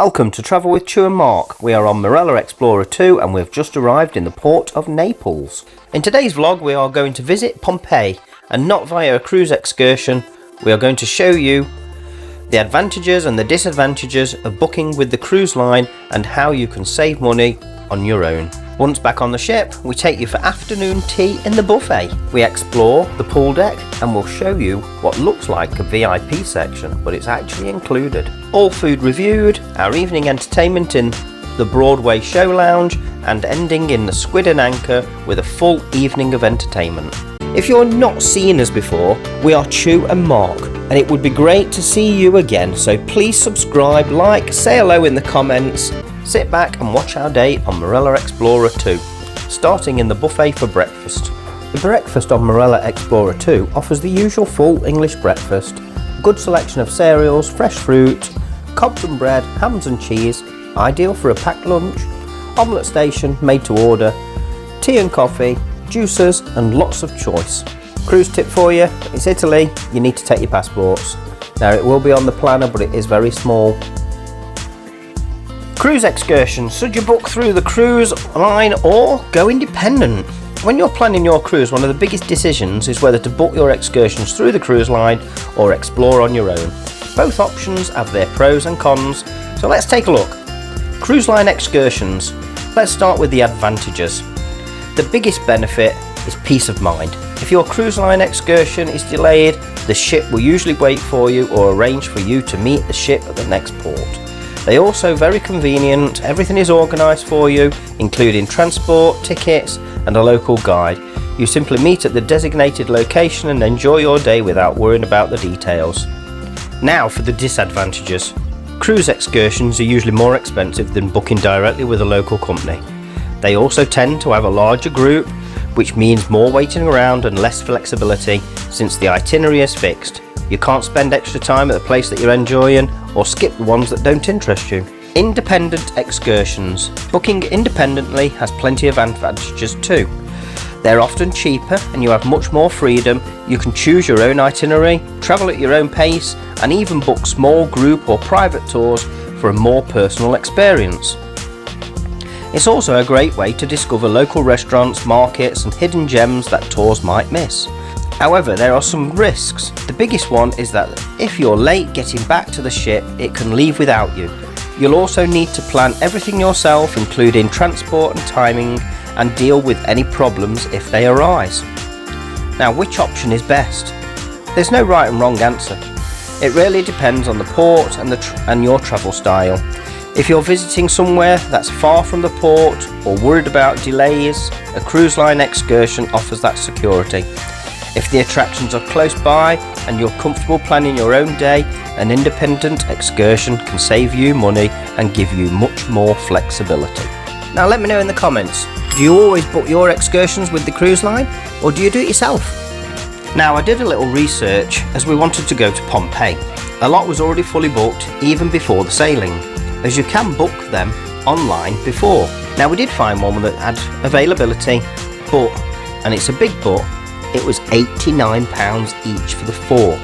Welcome to Travel with Chu and Mark. We are on Marella Explorer 2 and we've just arrived in the port of Naples. In today's vlog we are going to visit Pompeii, and not via a cruise excursion. We are going to show you the advantages and the disadvantages of booking with the cruise line and how you can save money on your own. Once back on the ship, we take you for afternoon tea in the buffet. We explore the pool deck and we'll show you what looks like a VIP section, but it's actually included. All food reviewed, our evening entertainment in the Broadway Show Lounge, and ending in the Squid and Anchor with a full evening of entertainment. If you're not seen us before, we are Chu and Mark, and it would be great to see you again, so please subscribe, like, say hello in the comments. Sit back and watch our day on Marella Explorer 2, starting in the buffet for breakfast. The breakfast on Marella Explorer 2 offers the usual full English breakfast, a good selection of cereals, fresh fruit, Cobden bread, hams and cheese, ideal for a packed lunch, omelette station made to order, tea and coffee, juices and lots of choice. Cruise tip for you, it's Italy, you need to take your passports. Now it will be on the planner but it is very small. Cruise excursions. Should you book through the cruise line or go independent? When you're planning your cruise, one of the biggest decisions is whether to book your excursions through the cruise line or explore on your own. Both options have their pros and cons, so let's take a look. Cruise line excursions. Let's start with the advantages. The biggest benefit is peace of mind. If your cruise line excursion is delayed, the ship will usually wait for you or arrange for you to meet the ship at the next port. They're also very convenient, everything is organised for you, including transport, tickets and a local guide. You simply meet at the designated location and enjoy your day without worrying about the details. Now for the disadvantages. Cruise excursions are usually more expensive than booking directly with a local company. They also tend to have a larger group, which means more waiting around and less flexibility since the itinerary is fixed. You can't spend extra time at the place that you're enjoying or skip the ones that don't interest you. Independent excursions. Booking independently has plenty of advantages too. They're often cheaper and you have much more freedom. You can choose your own itinerary, travel at your own pace, and even book small group or private tours for a more personal experience. It's also a great way to discover local restaurants, markets and hidden gems that tours might miss. However, there are some risks. The biggest one is that if you're late getting back to the ship, it can leave without you. You'll also need to plan everything yourself, including transport and timing, and deal with any problems if they arise. Now, which option is best? There's no right and wrong answer. It really depends on the port and your travel style. If you're visiting somewhere that's far from the port or worried about delays, a cruise line excursion offers that security. If the attractions are close by and you're comfortable planning your own day, an independent excursion can save you money and give you much more flexibility. Now let me know in the comments, do you always book your excursions with the cruise line or do you do it yourself? Now I did a little research as we wanted to go to Pompeii. A lot was already fully booked even before the sailing, as you can book them online before. Now we did find one that had availability, but, and it's a big but, it was £89 each for the four.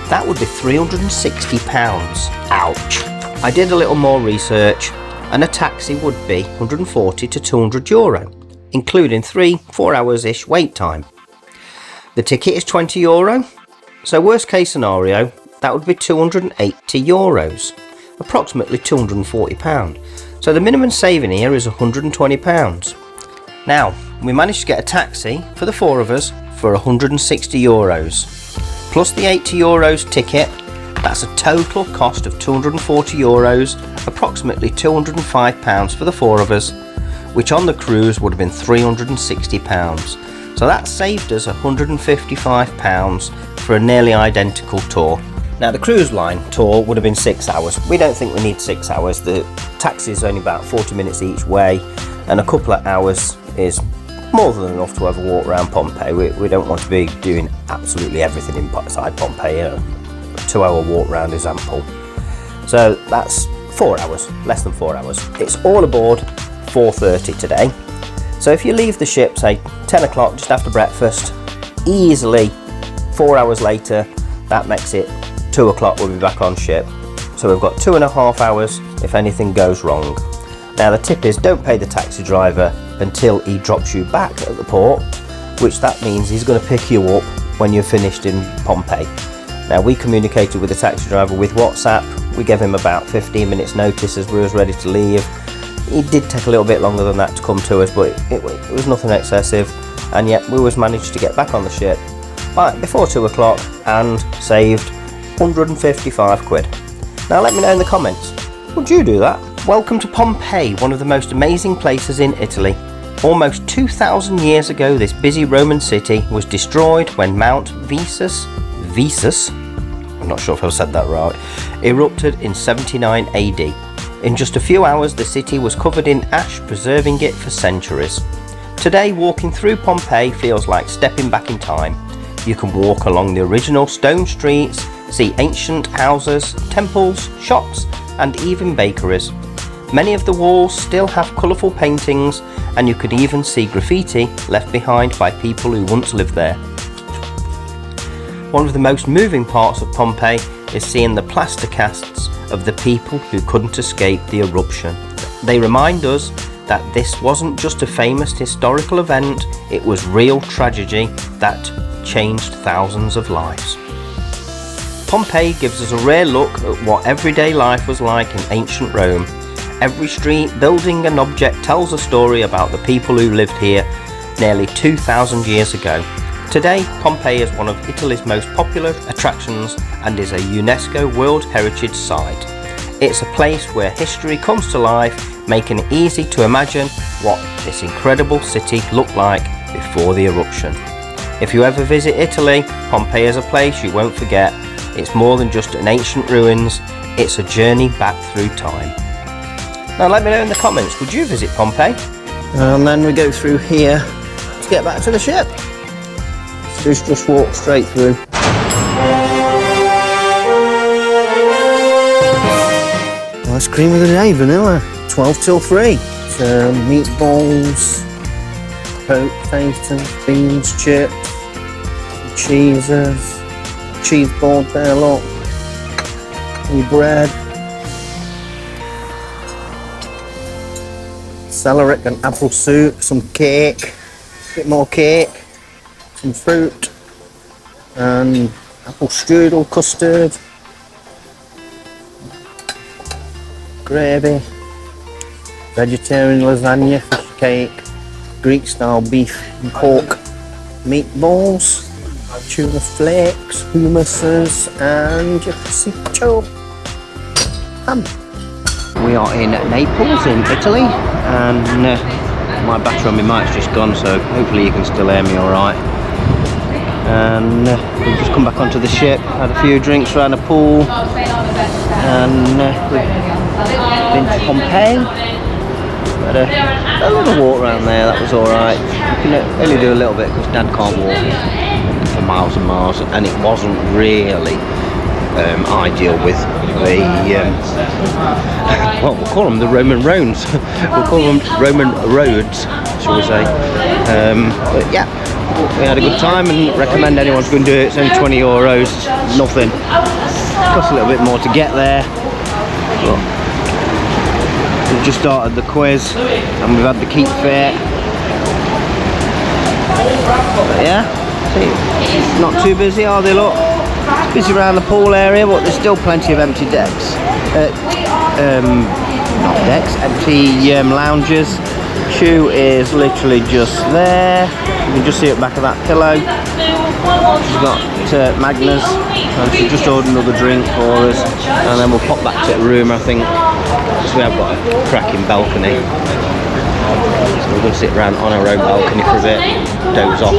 That would be £360. Ouch. I did a little more research and a taxi would be €140 to €200, including 3-4 hours-ish wait time. The ticket is €20, so worst case scenario, that would be €280, approximately £240. So the minimum saving here is £120. Now, we managed to get a taxi for the four of us for €160. Plus the €80 ticket, that's a total cost of €240, approximately £205 for the four of us, which on the cruise would have been £360. So that saved us £155 for a nearly identical tour. Now the cruise line tour would have been 6 hours. We don't think we need 6 hours. The taxi is only about 40 minutes each way, and a couple of hours is more than enough to have a walk around Pompeii. We don't want to be doing absolutely everything inside Pompeii. A 2-hour walk around is ample. So that's 4 hours, less than 4 hours. It's all aboard 4:30 today. So if you leave the ship, say 10 o'clock just after breakfast, easily 4 hours later, that makes it 2 o'clock we'll be back on ship. so we've got 2.5 hours if anything goes wrong. Now the tip is, don't pay the taxi driver until he drops you back at the port, which that means he's going to pick you up when you're finished in Pompeii. Now we communicated with the taxi driver with WhatsApp. We gave him about 15 minutes notice as we was ready to leave. It did take a little bit longer than that to come to us, but it was nothing excessive, and yet we was managed to get back on the ship before 2 o'clock and saved 155 quid. Now let me know in the comments, would you do that? Welcome to Pompeii, one of the most amazing places in Italy. Almost 2,000 years ago, this busy Roman city was destroyed when Mount Vesus, I'm not sure if I've said that right, erupted in 79 AD. In just a few hours, the city was covered in ash, preserving it for centuries. Today, walking through Pompeii feels like stepping back in time. You can walk along the original stone streets, see ancient houses, temples, shops, and even bakeries. Many of the walls still have colourful paintings, and you could even see graffiti left behind by people who once lived there. One of the most moving parts of Pompeii is seeing the plaster casts of the people who couldn't escape the eruption. They remind us that this wasn't just a famous historical event, it was real tragedy that changed thousands of lives. Pompeii gives us a rare look at what everyday life was like in ancient Rome. Every street, building and object tells a story about the people who lived here nearly 2,000 years ago. Today, Pompeii is one of Italy's most popular attractions and is a UNESCO World Heritage Site. It's a place where history comes to life, making it easy to imagine what this incredible city looked like before the eruption. If you ever visit Italy, Pompeii is a place you won't forget. It's more than just an ancient ruins, it's a journey back through time. Now let me know in the comments, would you visit Pompeii? And then we go through here to get back to the ship. So just walk straight through. Ice cream of the day, vanilla, 12 till 3. So meatballs, potatoes, beans, chips, cheeses, cheese board there, look, any bread, celery and apple soup, some cake, a bit more cake, some fruit, and apple strudel, custard, gravy, vegetarian lasagna, fish cake, Greek style beef and pork meatballs, tuna flakes, hummuses, and prosciutto ham. We are in Naples in Italy, and my battery on my mic's just gone, so hopefully you can still hear me alright. And we've just come back onto the ship, had a few drinks around the pool, and we've been to Pompeii. Had a little walk around there, that was alright. You can only do a little bit because Dad can't walk for miles and miles, and it wasn't really ideal with the well, we'll call them the Roman roads. We'll call them Roman roads, shall we say. But yeah, we had a good time and recommend anyone to go and do it. It's only 20 euros, nothing. Costs a little bit more to get there. But we've just started the quiz and we've had the keep fit. But yeah, see, not too busy, are they? Look, it's busy around the pool area, but there's still plenty of empty decks. Not decks, empty lounges. Chu is literally just there. You can just see it back of that pillow. She's got Magna's, and she just ordered another drink for us, and then we'll pop back to the room, I think, because we have got a cracking balcony. So we're going to sit around on our own balcony for a bit, doze off.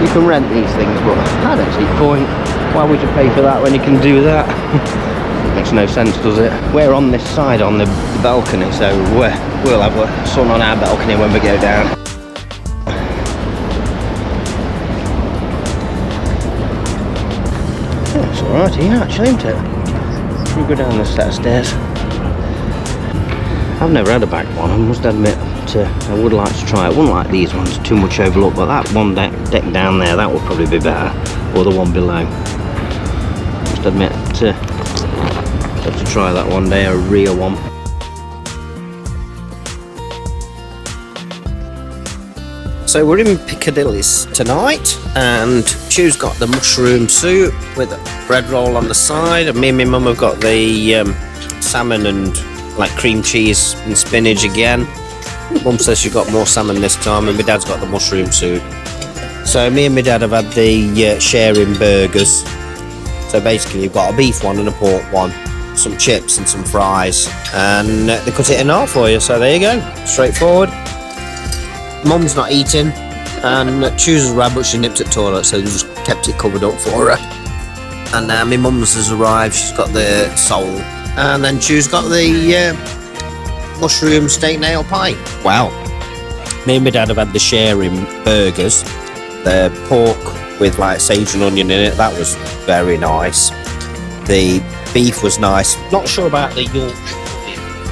You can rent these things, but I don't see the point. Why would you pay for that when you can do that? It makes no sense, does it? We're on this side on the balcony, so we'll have a sun on our balcony when we go down. Yeah, it's alright here actually, isn't it? Should we go down this set of stairs? I've never had a back one, I must admit. I would like to try it. I wouldn't like these ones too much overlooked, but that one deck down there, that would probably be better, or the one below. must admit. Have to try that one day, a real one. So we're in Piccadilly's tonight, and Chu's got the mushroom soup with a bread roll on the side, and me and my mum have got the salmon and like cream cheese and spinach again. Mum says she's got more salmon this time, and my dad's got the mushroom soup. So me and my dad have had the sharing burgers. So basically you've got a beef one and a pork one, some chips and some fries, and they cut it in half for you. So there you go, straightforward. Mum's not eating, and Chu's around, but she nipped at toilet, so they just kept it covered up for her. And now my mum's has arrived, she's got the sole, and then Chu's got the mushroom steak nail pie. Wow. Me and my dad have had the sharing burgers, the pork with like sage and onion in it, that was very nice. The beef was nice, not sure about the Yorkshire in the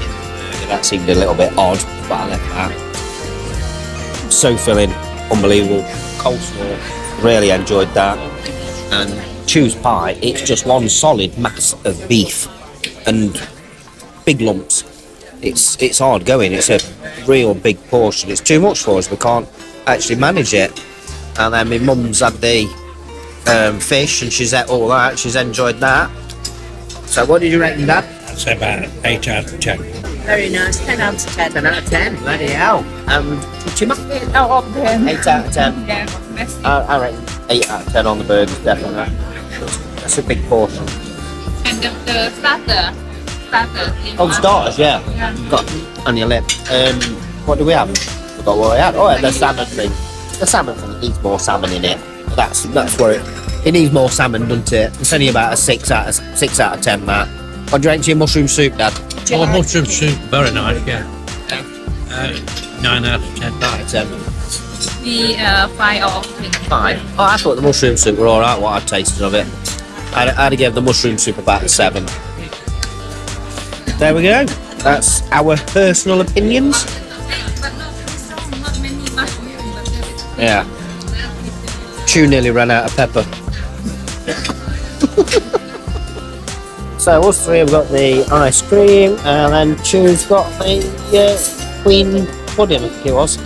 burger, that seemed a little bit odd, but I left that. So filling, unbelievable. Coleslaw, really enjoyed that. And Chu's pie, it's just one solid mass of beef and big lumps. It's hard going, it's a real big portion. It's too much for us, we can't actually manage it. And then my mum's had the fish, and she's ate all that, she's enjoyed that. So what did you reckon, Dad? I'd say about 8 out of 10. Very nice, 10 out of 10. 10 out of 10, bloody hell. Would you mark it? 8 out of 10. 8 out of 10. Yeah, I reckon 8 out of 10 on the burgers, definitely. That's a big portion. and the starter. Oh, the starters, yeah. Got on your lip. What do we have? Forgot what we had. Oh, yeah, the salmon thing. The salmon thing needs more salmon in it. That's where it needs more salmon, doesn't it? It's only about a 6 out of 10, Matt. What do you rank to your mushroom soup, Dad? Oh, mushroom soup, very nice, yeah. 9 out of 10. 9 out of 10. The 5 or 10. 5. Oh, I thought the mushroom soup were alright, what I tasted of it. I'd have given the mushroom soup about a 7. There we go. That's our personal opinions. Yeah. Chu nearly ran out of pepper. So us three have got the ice cream, and then Chu's got the queen pudding, I think it was.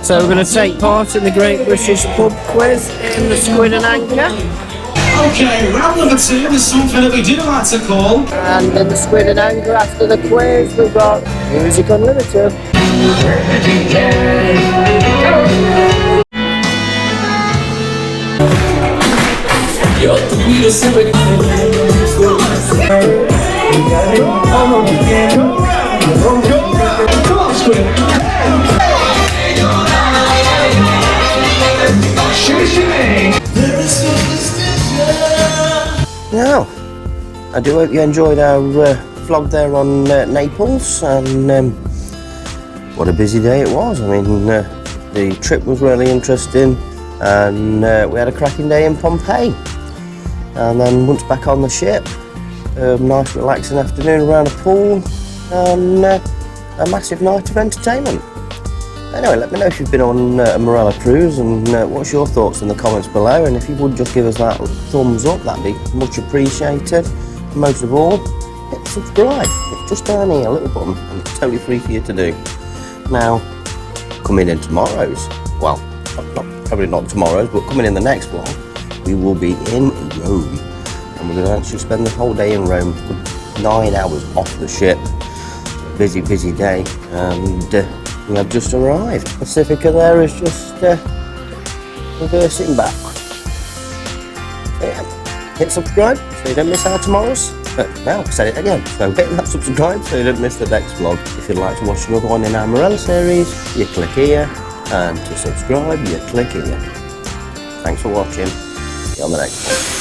So we're going to take part in the Great British Pub Quiz in the Squid and Anchor. Okay, round number 2 is something that we do like to call. And in the Squid and Anchor after the quiz we've got Music Unlimited. Come on, Squid. Now, I do hope you enjoyed our vlog there on Naples, and what a busy day it was. I mean, the trip was really interesting, and we had a cracking day in Pompeii. And then once back on the ship, a nice relaxing afternoon around a pool, and a massive night of entertainment. Anyway, let me know if you've been on a Marella cruise, and what's your thoughts in the comments below, and if you would just give us that thumbs up, that'd be much appreciated. And most of all, hit subscribe. It's just down here, a little button, and it's totally free for you to do. Now, coming in tomorrow's, well, probably not tomorrow's, but coming in the next vlog, we will be in Rome, and we're going to actually spend the whole day in Rome, 9 hours off the ship. Busy day, and we have just arrived. Pacifica there is just reversing back. So yeah, hit subscribe so you don't miss our tomorrow's. Now I've said it again, so hit that subscribe so you don't miss the next vlog. If you'd like to watch another one in our Marella series, you click here, and to subscribe you click here. Thanks for watching. See you on the next one.